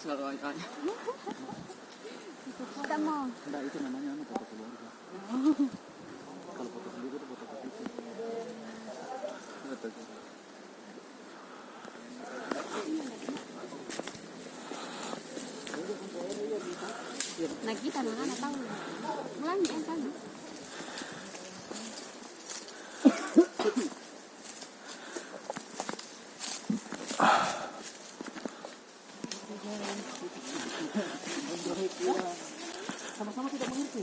kalau ayahnya. Kita mau. Enggak, itu namanya foto keluarga. Kalau foto sendiri itu foto ketiga. Nah kita makan apa? Mulai kan? Sama-sama tidak mengerti.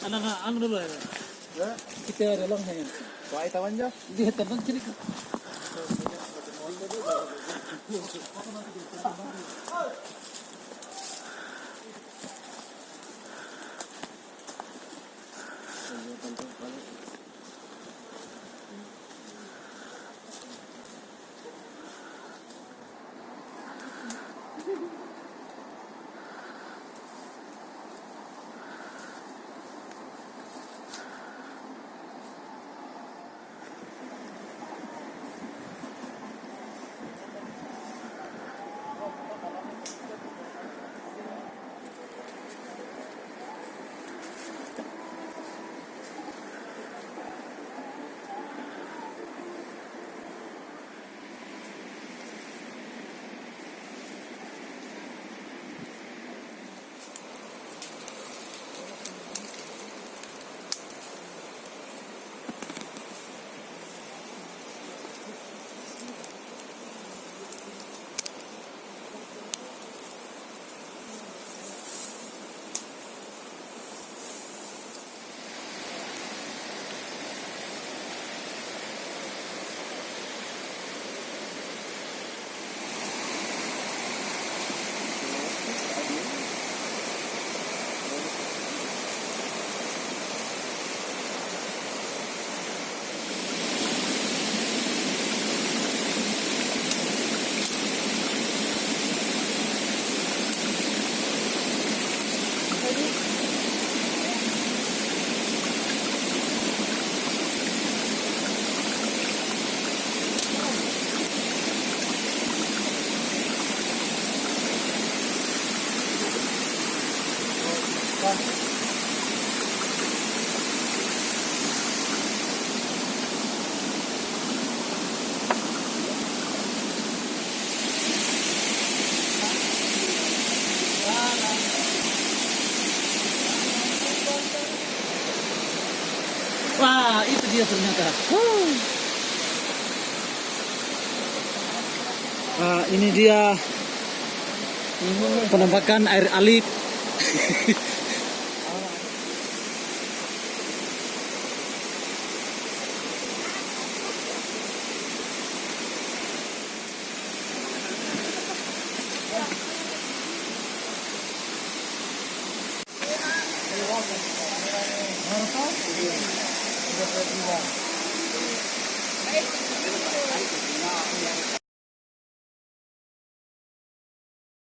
Anak-anak anu dulu ya. Kita ada long hand. Wah, itu aja. Dia terbang sini. Wah, itu dia ternyata. Ini dia penampakan air alif.